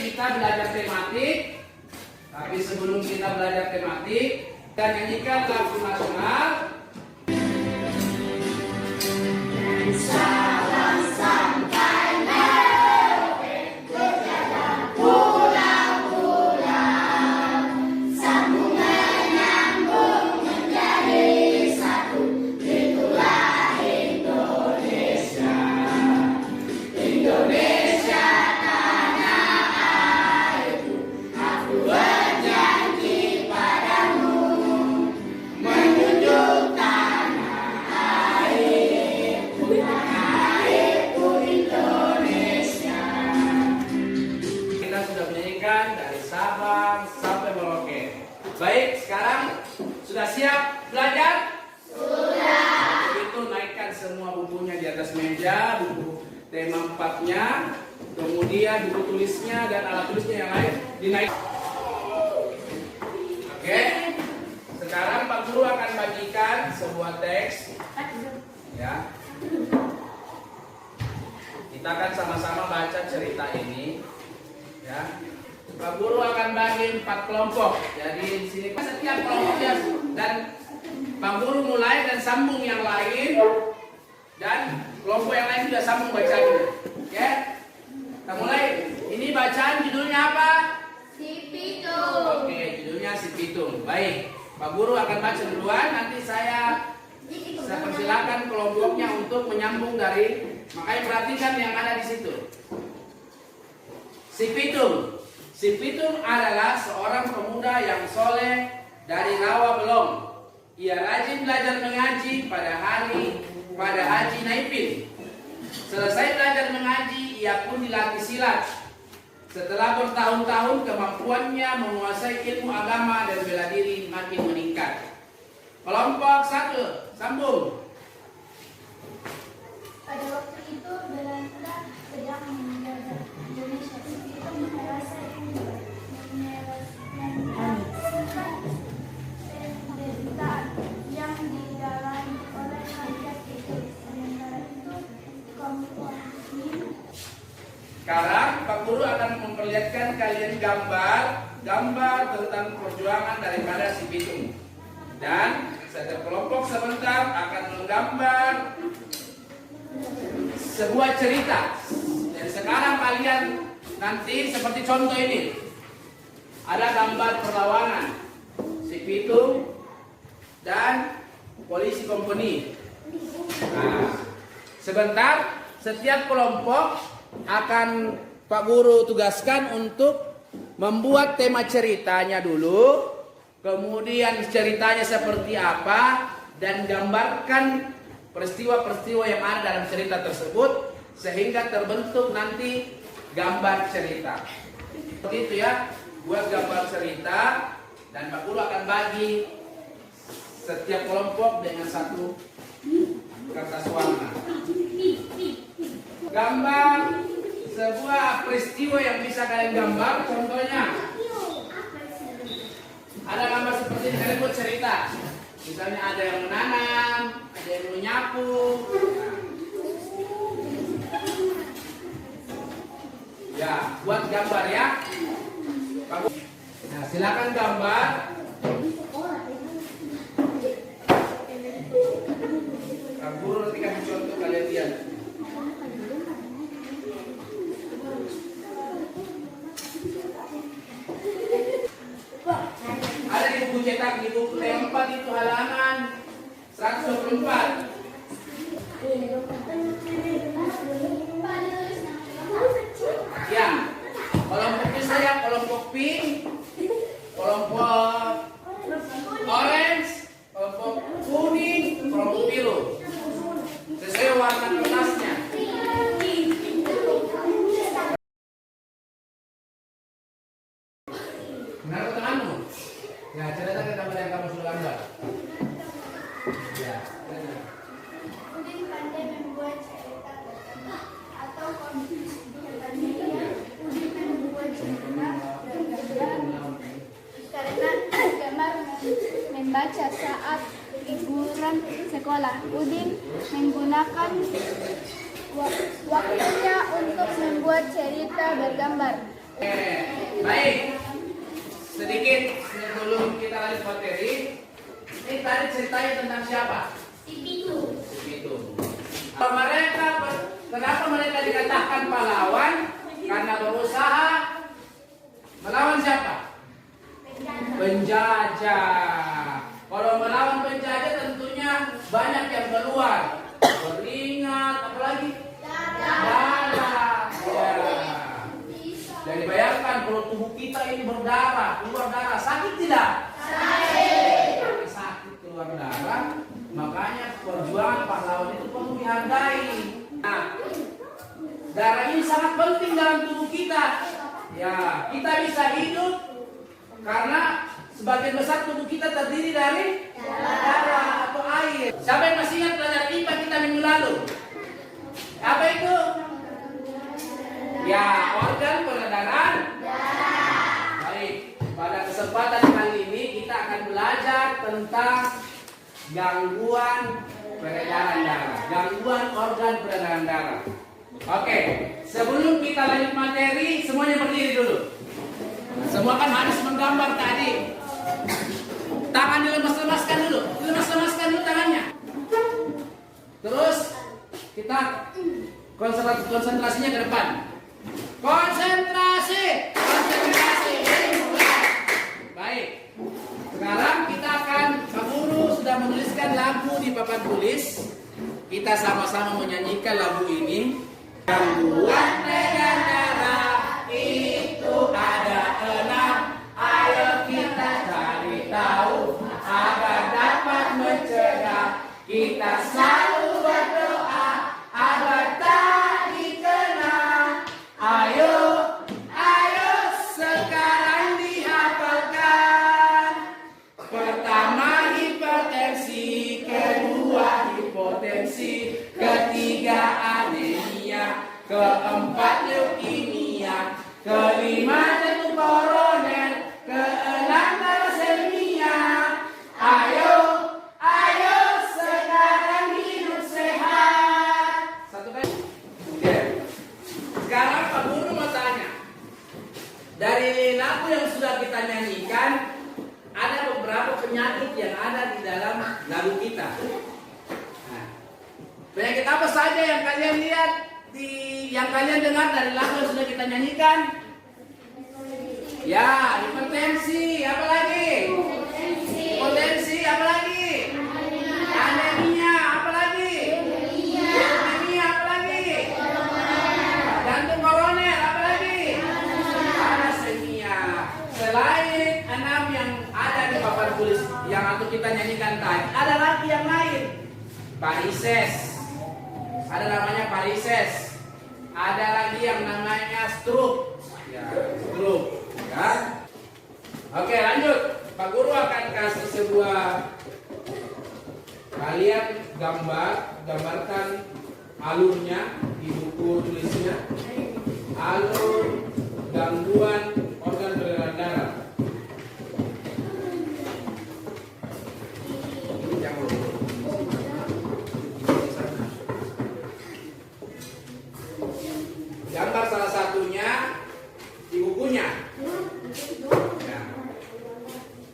kita belajar tematik. Tapi sebelum kita belajar tematik, kita nyanyikan lagu nasional. Dari Sabang sampai Merauke. Baik, sekarang sudah siap belajar? Sudah. Itu naikkan semua bukunya di atas meja, buku tema 4-nya, kemudian buku tulisnya dan alat tulisnya yang lain dinaik. Oke. Sekarang Pak Guru akan bagikan sebuah teks. Ya. Kita akan sama-sama baca cerita ini. Ya. Pak Guru akan bagi 4 kelompok. Jadi di sini setiap kelompoknya dan Pak Guru mulai dan sambung yang lain dan kelompok yang lain juga sambung bacanya. Oke? Kita mulai. Ini bacaan judulnya apa? Si Pitung. Oke, judulnya Si Pitung. Baik. Pak Guru akan baca duluan, nanti saya persilakan kelompoknya untuk menyambung dari, makanya perhatikan yang ada di situ. Si Pitung. Si Pitung adalah seorang pemuda yang soleh dari Rawa Belong. Ia rajin belajar mengaji pada Haji Naipin. Selesai belajar mengaji, ia pun dilatih silat. Setelah bertahun-tahun, kemampuannya menguasai ilmu agama dan bela diri makin meningkat. Kelompok 1, sambung. Pada waktu itu Belanda sedang menjajah Indonesia. Pitung merasa penderitaan yang dialami oleh rakyat itu. Sementara itu kaum muslimin. Sekarang Pak Guru akan memperlihatkan kalian gambar tentang perjuangan daripada si Pitung. Dan setiap kelompok sebentar akan menggambar sebuah cerita. Dan sekarang kalian nanti seperti contoh ini. Ada gambar perlawanan si Pitung dan polisi company. Nah, sebentar setiap kelompok akan Pak Guru tugaskan untuk membuat tema ceritanya dulu, kemudian ceritanya seperti apa, dan gambarkan peristiwa-peristiwa yang ada dalam cerita tersebut sehingga terbentuk nanti gambar cerita. Seperti itu ya, buat gambar cerita, dan Pak Guru akan bagi setiap kelompok dengan satu kertas warna. Gambar sebuah peristiwa yang bisa kalian gambar, contohnya ada gambar seperti ini, kalian buat cerita. Misalnya ada yang menanam, ada yang menyapu. Ya, buat gambar ya. Nah, silakan gambar. Pak Guru nanti kasih contoh kalian lihat. Ada di buku cetak, di buku tempat itu halaman 124. Ya, kelompoknya saya kelompok pink, kelompok orange, kelompok kuning, kelompok biru. Sesuai warna kertasnya. Benar temanmu? Ya, ceritakan gambar yang kamu sudah gambar. Ya, benar. Udin pandai membuat cerita atau kondisi Udin membuat cerita karena gemar membaca saat liburan sekolah. Udin menggunakan waktunya untuk membuat cerita bergambar. ceritanya tentang siapa? Si Pitung. Si Pitung. Kenapa mereka dikatakan pahlawan? Karena berusaha melawan siapa? Penjajah. Kalau melawan penjajah tentunya banyak yang keluar. Beringat, apalagi? Darah. Ya. Jadi bayangkan kalau tubuh kita ini berdarah, keluar darah, sakit tidak? Sakit keluar darah. Makanya perjuangan pahlawan itu perlu dihargai. Nah, darah ini sangat penting dalam tubuh kita. Ya, kita bisa hidup karena sebagian besar tubuh kita terdiri dari darah atau air. Siapa yang masih ingat pelajaran IPA kita minggu lalu? Apa itu? Ya, organ peredaran darah. Baik, pada kesempatan kali ini kita akan belajar tentang gangguan peredaran darah, gangguan organ peredaran darah. Oke, sebelum kita lanjut materi, semuanya berdiri dulu. Semua kan harus menggambar tadi. Tangan dilemas-lemaskan dulu, dilemas-lemaskan dulu tangannya. Terus kita konsentrasinya ke depan. Konsentrasi. Baik. Sekarang kita akan, Pak Guru sudah menuliskan lagu di papan tulis. Kita sama-sama menyanyikan lagu ini. Gangguan peredaran darah itu ada 6. Ayo kita cari tahu agar dapat mencegah. Kita selalu berdoa agar tak dikena. Ayo sekarang dihafalkan. Pertama hipertensi, kedua hipotensi, ketiga anemia, keempat leukemia, kelima jantung koroner, keenam thalassemia. Ayo sekarang hidup sehat. Satu kali. Oke. Sekarang Pak Guru mau tanya. Dari lagu yang sudah kita nyanyikan, ada beberapa penyakit yang ada di dalam lagu kita. Nah, penyakit apa saja yang kalian lihat yang kalian dengar dari lagu yang sudah kita nyanyikan? Ya, hipertensi, apa lagi? Hipotensi, apa lagi? Anemia, apa lagi? Leukemia, apa lagi? Jantung koroner, apa lagi? Thalassemia. Selain 6 yang ada di papan tulis yang atau kita nyanyikan tadi, ada lagi yang lain. Varises. Ada namanya varises. Ada lagi yang namanya stroke. Ya, stroke. Ya. Oke, lanjut. Pak Guru akan kasih sebuah, kalian gambarkan alurnya di buku tulisnya. Alur gangguan organ peredaran darah. Gambar salah satunya di bukunya. Nah,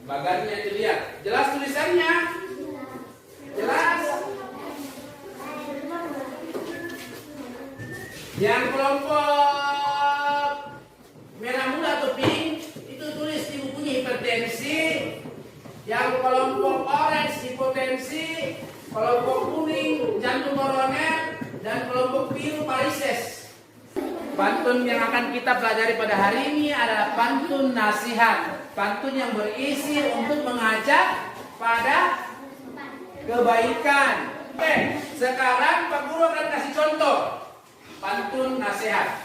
bagannya dilihat. Jelas tulisannya? Jelas? Yang kelompok merah muda atau pink itu tulis di bukunya hipertensi. Yang kelompok orange hipotensi, kelompok kuning jantung koroner, dan kelompok biru varises. Pantun yang akan kita pelajari pada hari ini adalah pantun nasihat. Pantun yang berisi untuk mengajak pada kebaikan. Oke, sekarang Pak Guru akan kasih contoh pantun nasihat.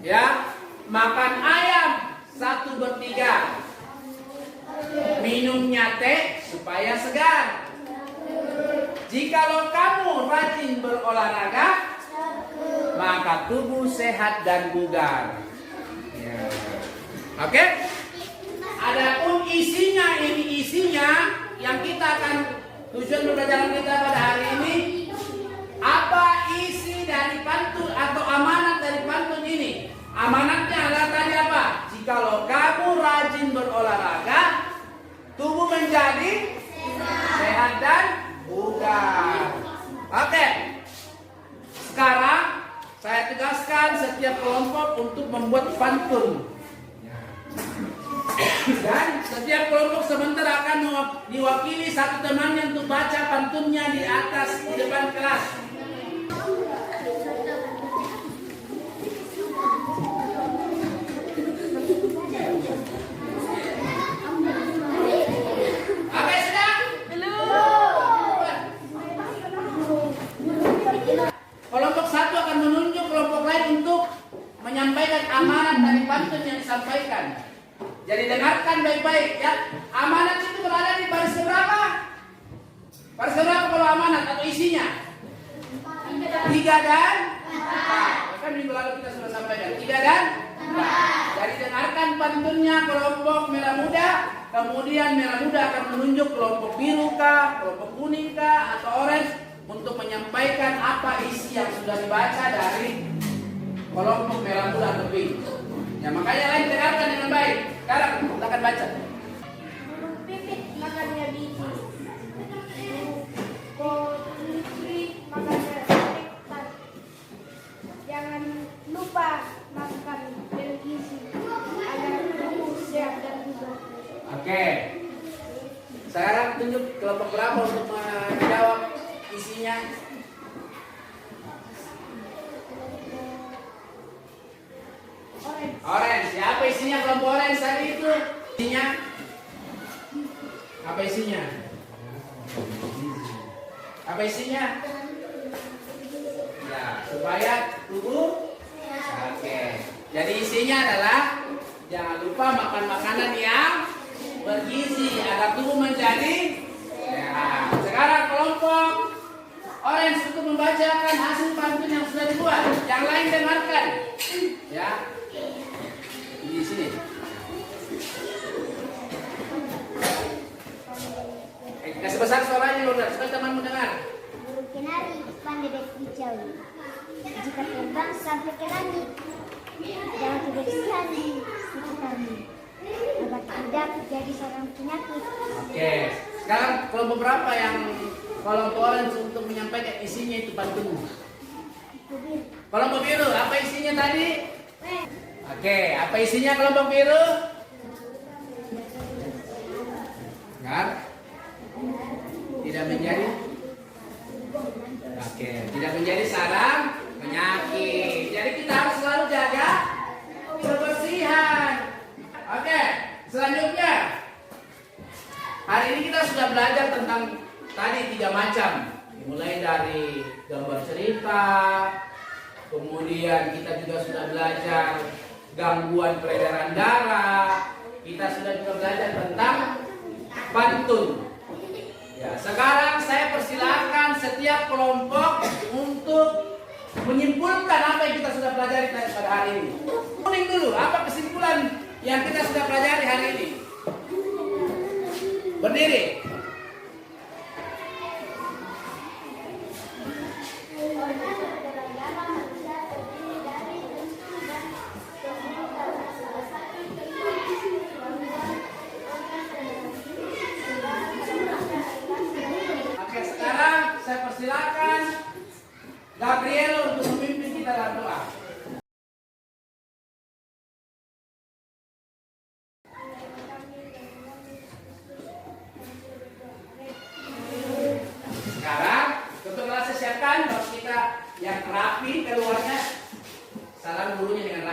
Ya, makan ayam 1/3. Minumnya teh supaya segar. Jikalau kamu rajin berolahraga, maka tubuh sehat dan bugar. Ya. Oke? Adapun isinya, ini isinya yang kita akan tujuan pembelajaran kita pada hari ini. Apa isi dari pantun atau amanat dari pantun ini? Amanatnya adalah tadi apa? Jikalau kamu rajin berolahraga, tubuh menjadi mengumpulkan setiap kelompok untuk membuat pantun. Dan setiap kelompok sementara akan diwakili satu temannya untuk baca pantunnya di atas di depan kelas. Oke, sudah? Kelompok satu akan menunjuk kelompok lain untuk menyampaikan amanat dari pantun yang disampaikan. Jadi dengarkan baik-baik ya. Amanat itu berada di baris berapa? Baris berapa kalau amanat atau isinya? 3 dan 4. Kan minggu lalu kita sudah sampaikan 3 dan 4. Jadi dengarkan pantunnya kelompok merah muda. Kemudian merah muda akan menunjuk kelompok biru kah, kelompok kuning kah, atau orange untuk menyampaikan apa isi yang sudah dibaca dari kelompok merah muda atau pink. Ya makanya lain dengarkan dengan baik. Sekarang silakan baca. Burung pipit makannya biji. Kolibri makannya nektar. Jangan lupa makan bergizi agar tubuh sehat dan juga. Oke. Sekarang tunjuk kelompok berapa untuk menjawab isinya. Orange. Ya, apa isinya kelompok orange tadi itu? Isinya? Apa isinya? Apa isinya? Ya, supaya tubuh. Oke. Jadi isinya adalah jangan lupa makan makanan yang bergizi agar tubuh menjadi sehat. Sekarang kelompok orange untuk membacakan hasil pantun yang sudah dibuat. Yang lain dengarkan. Ya. Di sini. Kasih besar suaranya Luna, supaya teman mendengar. Burung kenari pandai hijau. Jika terbang sampai ke langit, jangan kebersihan di sekitarmu, agar tidak jadi seorang penyakit. Oke. Sekarang kelompok berapa yang kelompok orange untuk menyampaikan isinya itu pantun? Kelompok biru, apa isinya tadi? Oke, apa isinya kelompok biru? Kan? Tidak menjadi. Oke, tidak menjadi sarang penyakit. Jadi kita harus selalu jaga kebersihan. Oke, selanjutnya. Hari ini kita sudah belajar tentang tadi 3 macam. Mulai dari gambar cerita, kemudian kita juga sudah belajar gangguan peredaran darah. Kita sudah juga belajar tentang pantun. Ya, sekarang saya persilakan setiap kelompok untuk menyimpulkan apa yang kita sudah pelajari pada hari ini. Kuning dulu, apa kesimpulan yang kita sudah pelajari hari ini? Berdiri.